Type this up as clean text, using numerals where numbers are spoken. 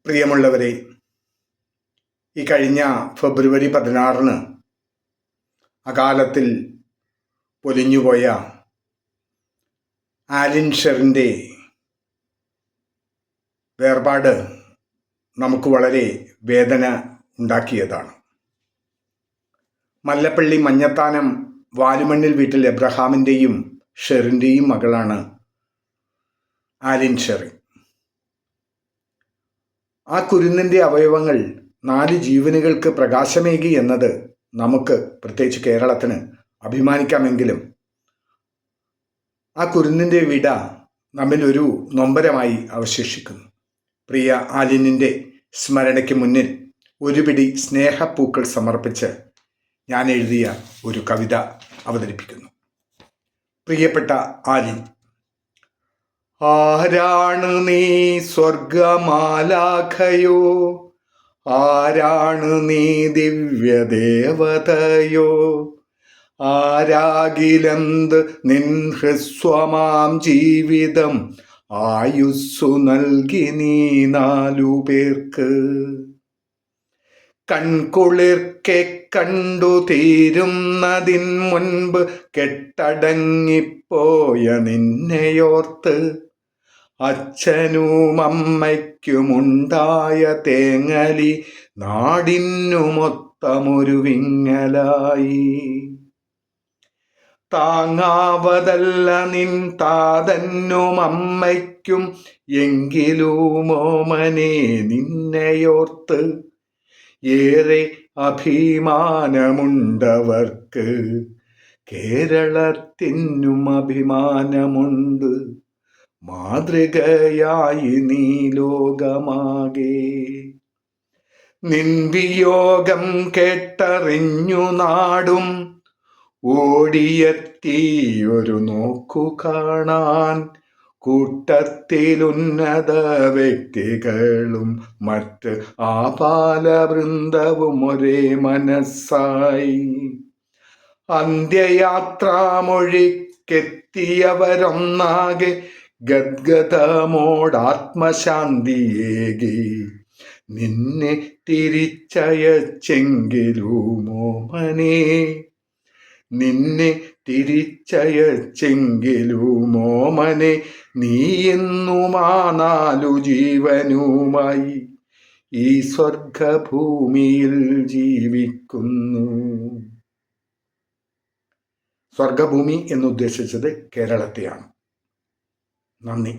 പ്രിയമുള്ളവരെ, ഈ കഴിഞ്ഞ ഫെബ്രുവരി 16 അകാലത്തിൽ പൊലിഞ്ഞുപോയ ആലിൻ ഷെറിൻ്റെ വേർപാട് നമുക്ക് വളരെ വേദന ഉണ്ടാക്കിയതാണ്. മല്ലപ്പള്ളി മഞ്ഞത്താനം വാലുമണ്ണിൽ വീട്ടിൽ എബ്രഹാമിൻ്റെയും ഷെറിൻ്റെയും മകളാണ് ആലിൻ ഷെറിൻ. ആ കുരുന്നിൻ്റെ അവയവങ്ങൾ 4 ജീവനുകൾക്ക് പ്രകാശമേകി എന്നത് നമുക്ക്, പ്രത്യേകിച്ച് കേരളത്തിന്, അഭിമാനിക്കാമെങ്കിലും ആ കുരുന്നിൻ്റെ വിട നമ്മിൽ ഒരു നൊമ്പരമായി അവശേഷിക്കുന്നു. പ്രിയ ആലിനിൻ്റെ സ്മരണയ്ക്ക് മുന്നിൽ ഒരു പിടി സ്നേഹപ്പൂക്കൾ സമർപ്പിച്ച് ഞാൻ എഴുതിയ ഒരു കവിത അവതരിപ്പിക്കുന്നു. പ്രിയപ്പെട്ട ആലിൻ, ആരാണ് നീ സ്വർഗമാലാഖയോ, ആരാണ് നീ ദിവ്യദേവതയോ, ആരാകിലെന്ത് നിൻ ഹ്രസ്വമാം ജീവിതം ആയുസ്സു നൽകി നീ 4 പേർക്ക്. കൺകുളിർക്കെ കണ്ടു തീരുന്നതിൻ മുൻപ് കെട്ടടങ്ങിപ്പോയ നിന്നെയോർത്ത് അച്ഛനും അമ്മയ്ക്കുമുണ്ടായ തേങ്ങലി നാടിനു മൊത്തമൊരു വിങ്ങലായി. താങ്ങാവതല്ല നിൻ താതന്നും അമ്മയ്ക്കും, എങ്കിലും ഓമനെ നിന്നെയോർത്ത് ഏറെ അഭിമാനമുണ്ടവർക്ക്. കേരളത്തിനും അഭിമാനമുണ്ട്, മാതൃകയായി നീ ലോകമാകെ. നിൻ വിയോഗം കേട്ടറിഞ്ഞു നാടും ഓടിയെത്തിയൊരു നോക്കു കാണാൻ. കൂട്ടത്തിലുന്നത വ്യക്തികളും മറ്റ് ആപാലവൃന്ദവും ഒരേ മനസ്സായി. അന്ത്യയാത്രാമൊഴിക്കെത്തിയവരൊന്നാകെ ഗദ്ഗതമോടാത്മശാന്തിയേകി. നിന്നെ തിരിച്ചയച്ചെങ്കിലുമോമനെ, നിന്നെ തിരിച്ചയച്ചെങ്കിലുമോമനെ, നീ എന്നും ആ 4 ജീവനുമായി ഈ സ്വർഗഭൂമിയിൽ ജീവിക്കുന്നു. സ്വർഗഭൂമി എന്നുദ്ദേശിച്ചത് കേരളത്തെയാണ്. നന്ദി.